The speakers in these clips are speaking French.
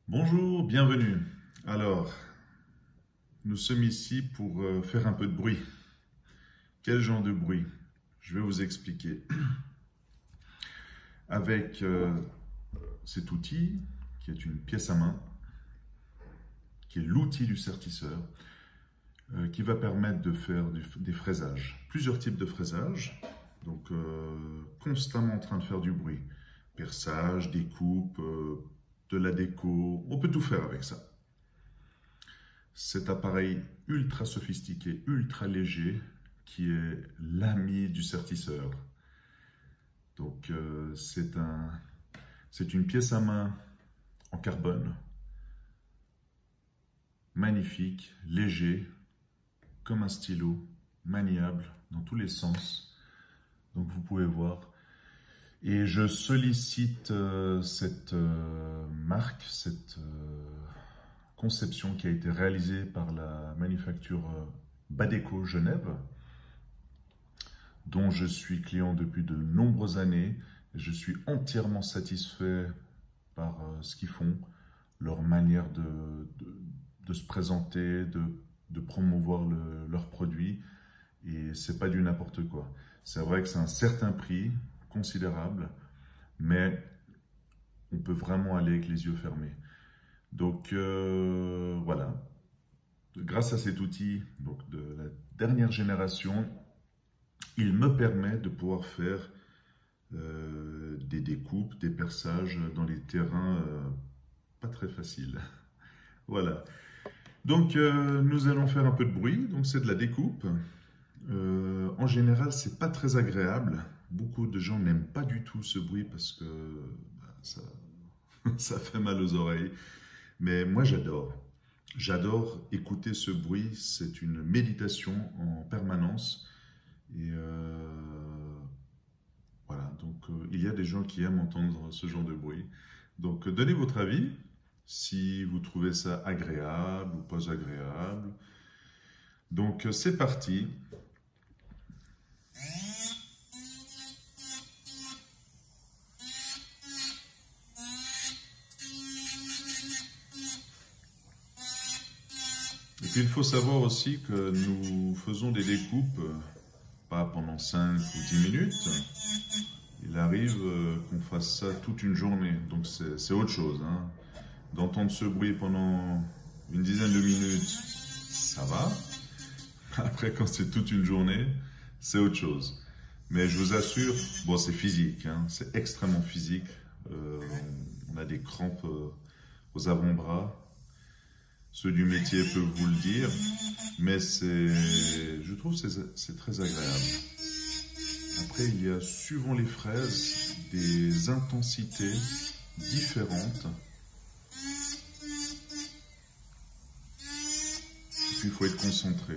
Bonjour, bienvenue. Alors, nous sommes ici pour faire un peu de bruit. Quel genre de bruit? Je vais vous expliquer. Avec cet outil, qui est une pièce à main, qui est l'outil du sertisseur, qui va permettre de faire des fraisages. Plusieurs types de fraisages, donc constamment en train de faire du bruit. Perçage, découpe, de la déco, on peut tout faire avec ça. Cet appareil ultra sophistiqué, ultra léger, qui est l'ami du sertisseur. Donc c'est une pièce à main en carbone, magnifique, léger, comme un stylo, maniable dans tous les sens. Donc vous pouvez voir. Et je sollicite cette marque, cette conception qui a été réalisée par la manufacture Badeco Genève, dont je suis client depuis de nombreuses années. Et je suis entièrement satisfait par ce qu'ils font, leur manière de se présenter, de promouvoir leurs produits. Et c'est pas du n'importe quoi. C'est vrai que c'est un certain prix, considérable, mais on peut vraiment aller avec les yeux fermés. Donc voilà, grâce à cet outil donc de la dernière génération, il me permet de pouvoir faire des découpes, des perçages dans les terrains pas très faciles. Voilà. Donc nous allons faire un peu de bruit, donc c'est de la découpe. En général, c'est pas très agréable. Beaucoup de gens n'aiment pas du tout ce bruit parce que ça fait mal aux oreilles. Mais moi, j'adore. J'adore écouter ce bruit. C'est une méditation en permanence. Et voilà. Donc, il y a des gens qui aiment entendre ce genre de bruit. Donc, donnez votre avis si vous trouvez ça agréable ou pas agréable. Donc, c'est parti. Et puis il faut savoir aussi que nous faisons des découpes, pas pendant 5 ou 10 minutes. Il arrive qu'on fasse ça toute une journée, donc c'est autre chose. Hein. D'entendre ce bruit pendant une dizaine de minutes, ça va. Après, quand c'est toute une journée, c'est autre chose. Mais je vous assure, bon, c'est physique, hein, c'est extrêmement physique. On a des crampes aux avant-bras. Ceux du métier peuvent vous le dire, mais je trouve que c'est très agréable. Après, il y a, suivant les fraises, des intensités différentes. Et puis, il faut être concentré.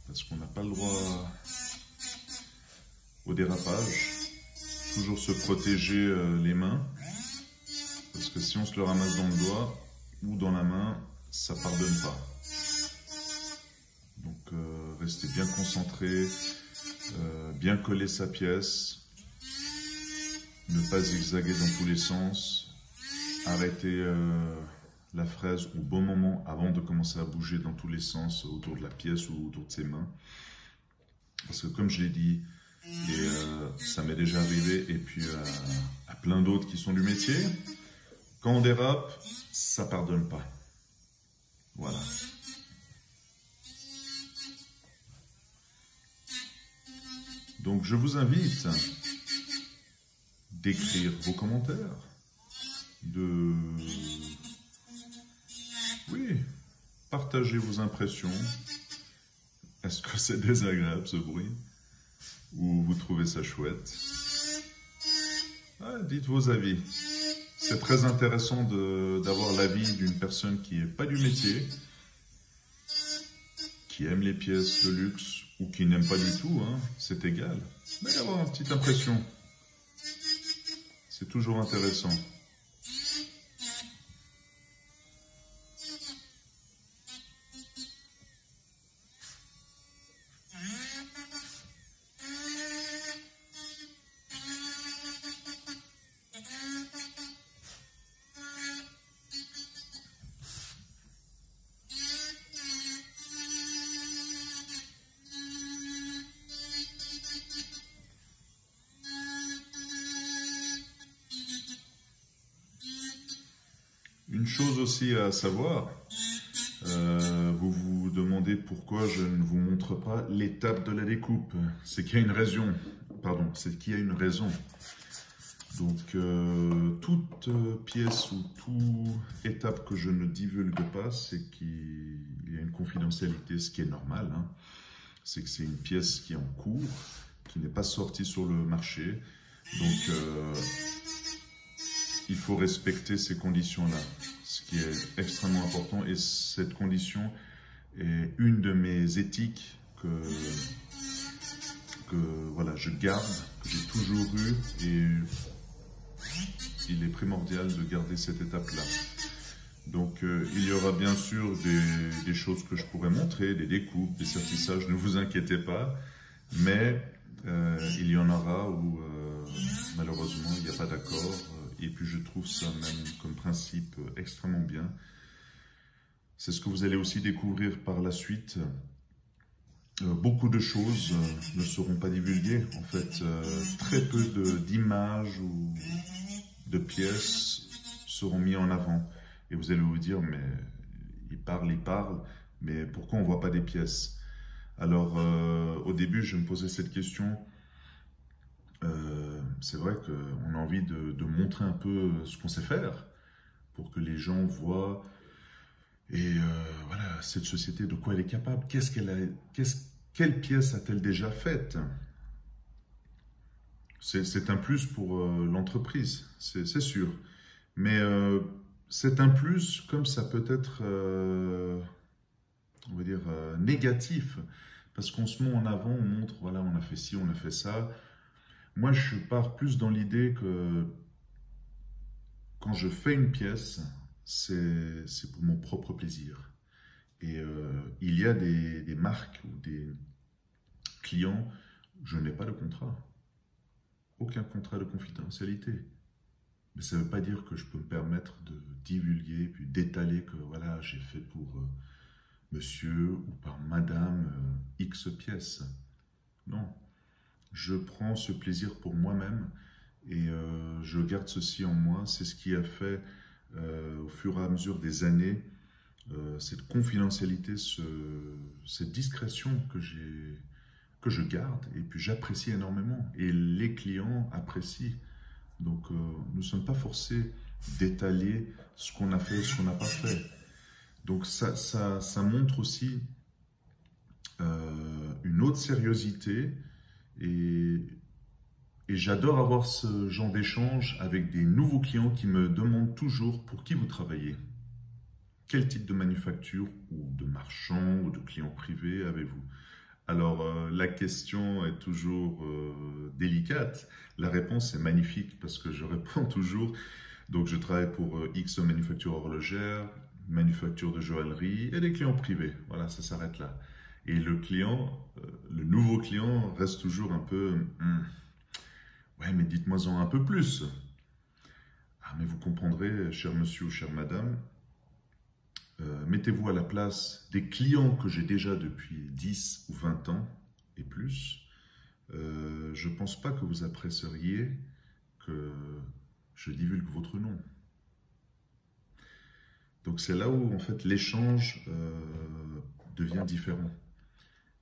Parce qu'on n'a pas le droit au dérapage. Toujours se protéger les mains. Parce que si on se le ramasse dans le doigt ou dans la main, ça ne pardonne pas. Donc restez bien concentré, bien coller sa pièce, ne pas zigzaguer dans tous les sens, arrêter la fraise au bon moment avant de commencer à bouger dans tous les sens autour de la pièce ou autour de ses mains. Parce que comme je l'ai dit, et ça m'est déjà arrivé, et puis à plein d'autres qui sont du métier, quand on dérape, ça ne pardonne pas. Voilà. Donc je vous invite d'écrire vos commentaires, partager vos impressions. Est-ce que c'est désagréable ce bruit? Ou vous trouvez ça chouette? Dites vos avis. C'est très intéressant d'avoir l'avis d'une personne qui n'est pas du métier, qui aime les pièces de luxe ou qui n'aime pas du tout, hein, c'est égal. Mais avoir une petite impression, c'est toujours intéressant. Une chose aussi à savoir, vous vous demandez pourquoi je ne vous montre pas l'étape de la découpe. C'est qu'il y a une raison. Pardon, c'est qu'il y a une raison. Donc, toute pièce ou toute étape que je ne divulgue pas, c'est qu'il y a une confidentialité, ce qui est normal. Hein. C'est que c'est une pièce qui est en cours, qui n'est pas sortie sur le marché. Donc, il faut respecter ces conditions-là, ce qui est extrêmement important. Et cette condition est une de mes éthiques que voilà, je garde, que j'ai toujours eu, et il est primordial de garder cette étape-là. Donc, il y aura bien sûr des choses que je pourrais montrer, des découpes, des sertissages, ne vous inquiétez pas, mais il y en aura où malheureusement il n'y a pas d'accord, et puis je trouve ça même comme principe extrêmement bien. C'est ce que vous allez aussi découvrir par la suite. Beaucoup de choses ne seront pas divulguées, en fait, très peu d'images ou de pièces seront mis en avant. Et vous allez vous dire, mais il parle, mais pourquoi on ne voit pas des pièces? Alors, au début, je me posais cette question. C'est vrai qu'on a envie de montrer un peu ce qu'on sait faire, pour que les gens voient, et voilà, cette société, de quoi elle est capable, quelle pièce a-t-elle déjà faite? C'est un plus pour l'entreprise, c'est sûr. Mais c'est un plus comme ça peut être, on va dire, négatif. Parce qu'on se met en avant, on montre, voilà, on a fait ci, on a fait ça. Moi, je pars plus dans l'idée que quand je fais une pièce, c'est pour mon propre plaisir. Et il y a des marques ou des clients, je n'ai pas de contrat. Aucun contrat de confidentialité. Mais ça ne veut pas dire que je peux me permettre de divulguer, puis d'étaler que voilà, j'ai fait pour monsieur ou par madame X pièces. Non. Je prends ce plaisir pour moi-même et je garde ceci en moi. C'est ce qui a fait au fur et à mesure des années cette confidentialité, cette discrétion que je garde, et puis j'apprécie énormément. Et les clients apprécient. Donc nous ne sommes pas forcés d'étaler ce qu'on a fait, ce qu'on n'a pas fait. Donc ça montre aussi une autre sériosité. Et j'adore avoir ce genre d'échange avec des nouveaux clients qui me demandent toujours pour qui vous travaillez. Quel type de manufacture ou de marchand ou de client privé avez-vous? Alors, la question est toujours délicate. La réponse est magnifique parce que je réponds toujours. Donc, je travaille pour X manufacture horlogère, manufacture de joaillerie et des clients privés. Voilà, ça s'arrête là. Et le client, le nouveau client reste toujours un peu ouais, mais dites-moi-en un peu plus. Ah, mais vous comprendrez, cher monsieur ou chère madame, mettez-vous à la place des clients que j'ai déjà depuis 10 ou 20 ans et plus. Je ne pense pas que vous apprécieriez que je divulgue votre nom. Donc c'est là où en fait l'échange devient différent.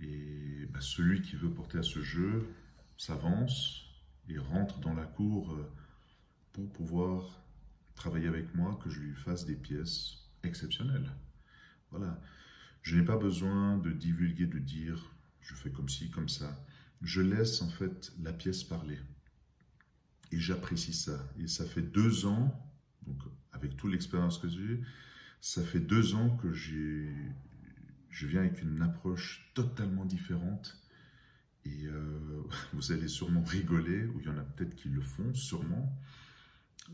Et bah, celui qui veut porter à ce jeu s'avance et rentre dans la cour pour pouvoir travailler avec moi, que je lui fasse des pièces exceptionnelles. Voilà. Je n'ai pas besoin de divulguer, de dire je fais comme ci, comme ça. Je laisse en fait la pièce parler. Et j'apprécie ça. Et ça fait 2 ans, donc avec toute l'expérience que j'ai, ça fait 2 ans que je viens avec une approche totalement différente. Et vous allez sûrement rigoler, ou il y en a peut-être qui le font, sûrement.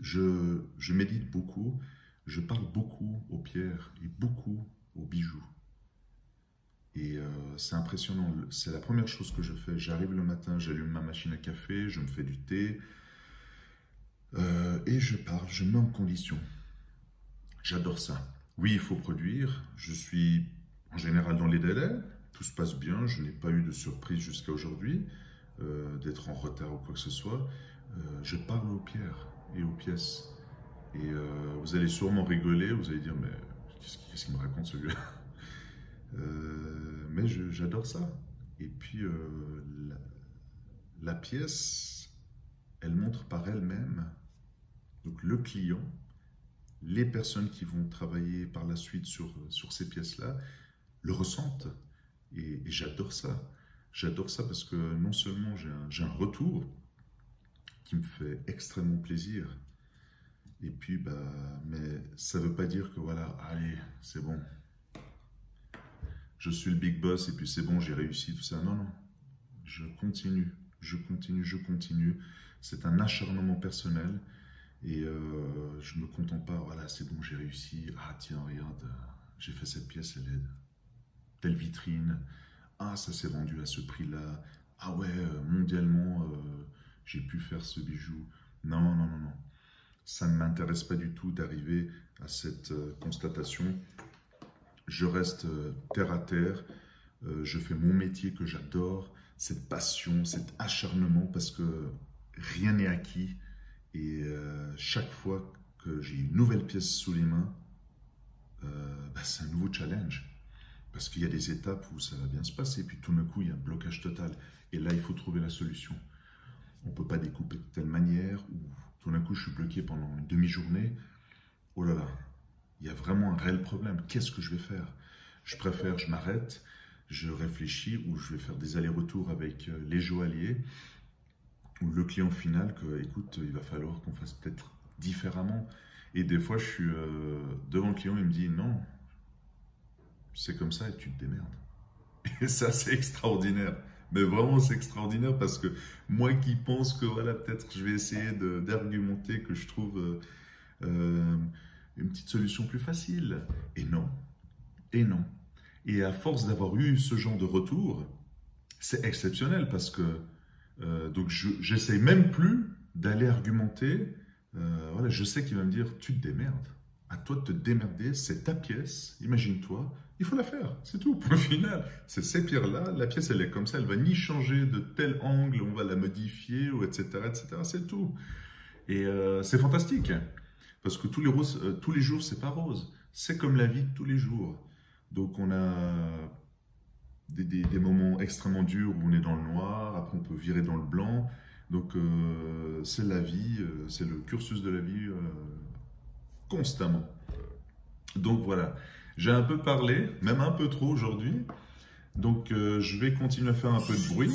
Je médite beaucoup, je parle beaucoup aux pierres et beaucoup aux bijoux. Et c'est impressionnant, c'est la première chose que je fais. J'arrive le matin, j'allume ma machine à café, je me fais du thé, et je parle, je me mets en condition. J'adore ça. Oui, il faut produire, je suis en général dans les délais, tout se passe bien, je n'ai pas eu de surprise jusqu'à aujourd'hui, d'être en retard ou quoi que ce soit. Je parle aux pierres et aux pièces. Et vous allez sûrement rigoler, vous allez dire, mais qu'est-ce qu'il me raconte celui-là? Mais j'adore ça. Et puis, la pièce, elle montre par elle-même, donc le client, les personnes qui vont travailler par la suite sur ces pièces-là, le ressentent. Et j'adore ça. J'adore ça parce que non seulement j'ai un retour qui me fait extrêmement plaisir, et puis, mais ça ne veut pas dire que voilà, allez, c'est bon, je suis le big boss et puis c'est bon, j'ai réussi, tout ça. Non, non, je continue, je continue, je continue. C'est un acharnement personnel et je ne me contente pas, voilà, c'est bon, j'ai réussi. Ah tiens, regarde, j'ai fait cette pièce, elle est telle vitrine. Ah, ça s'est vendu à ce prix-là. Ah ouais, mondialement, j'ai pu faire ce bijou. Non, non, non, non. Ça ne m'intéresse pas du tout d'arriver à cette constatation. Je reste terre à terre. Je fais mon métier que j'adore. Cette passion, cet acharnement, parce que rien n'est acquis. Et chaque fois que j'ai une nouvelle pièce sous les mains, c'est un nouveau challenge. Parce qu'il y a des étapes où ça va bien se passer, puis tout d'un coup, il y a un blocage total. Et là, il faut trouver la solution. On ne peut pas découper de telle manière, ou tout d'un coup, je suis bloqué pendant une demi-journée. Oh là là, il y a vraiment un réel problème. Qu'est-ce que je vais faire? Je préfère, je m'arrête, je réfléchis, ou je vais faire des allers-retours avec les joailliers, ou le client final, que, écoute, il va falloir qu'on fasse peut-être différemment. Et des fois, je suis devant le client, il me dit, non, c'est comme ça et tu te démerdes. Et ça, c'est extraordinaire. Mais vraiment, c'est extraordinaire parce que moi qui pense que voilà, peut-être je vais essayer d'argumenter que je trouve une petite solution plus facile. Et non. Et non. Et à force d'avoir eu ce genre de retour, c'est exceptionnel parce que donc j'essaye même plus d'aller argumenter. Voilà, je sais qu'il va me dire, tu te démerdes. À toi de te démerder, c'est ta pièce, imagine-toi, il faut la faire, c'est tout, point final. C'est ces pierres-là, la pièce elle est comme ça, elle va ni changer de tel angle, on va la modifier, ou etc., c'est tout. Et c'est fantastique, parce que tous les jours, c'est pas rose. C'est comme la vie de tous les jours. Donc on a des moments extrêmement durs où on est dans le noir, après on peut virer dans le blanc. Donc c'est la vie, c'est le cursus de la vie constamment. Donc voilà, j'ai un peu parlé, même un peu trop aujourd'hui. Donc je vais continuer à faire un peu de bruit.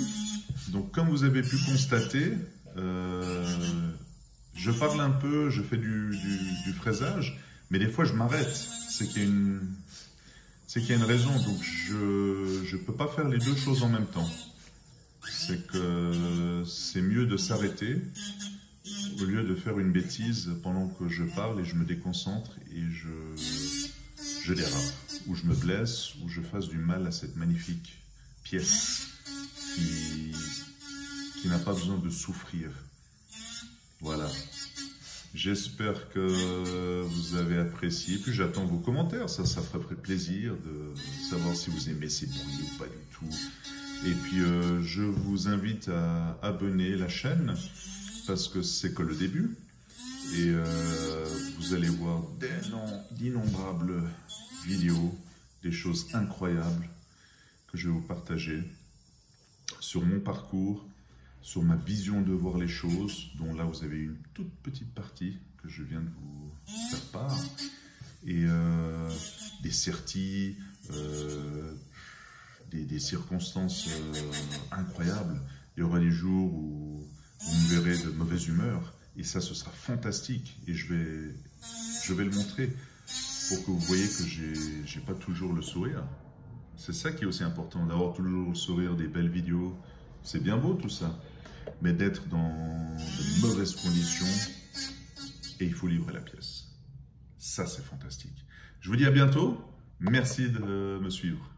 Donc comme vous avez pu constater, je parle un peu, je fais du fraisage, mais des fois je m'arrête. C'est qu'il y a une raison. Donc je ne peux pas faire les deux choses en même temps. C'est que c'est mieux de s'arrêter au lieu de faire une bêtise pendant que je parle et je me déconcentre et je dérape, ou je me blesse, ou je fasse du mal à cette magnifique pièce qui n'a pas besoin de souffrir. Voilà. J'espère que vous avez apprécié. Puis j'attends vos commentaires, ça ferait plaisir de savoir si vous aimez ces bruits ou pas du tout. Et puis je vous invite à abonner la chaîne, parce que c'est que le début. Et vous allez voir d'innombrables vidéos, des choses incroyables que je vais vous partager sur mon parcours, sur ma vision de voir les choses, dont là vous avez une toute petite partie que je viens de vous faire part, et des certis, des circonstances incroyables. Il y aura des jours où vous me verrez de mauvaise humeur, et ça, ce sera fantastique, et je vais le montrer pour que vous voyez que j'ai pas toujours le sourire. C'est ça qui est aussi important, d'avoir toujours le sourire, des belles vidéos. C'est bien beau tout ça, mais d'être dans de mauvaises conditions, et il faut livrer la pièce. Ça, c'est fantastique. Je vous dis à bientôt. Merci de me suivre.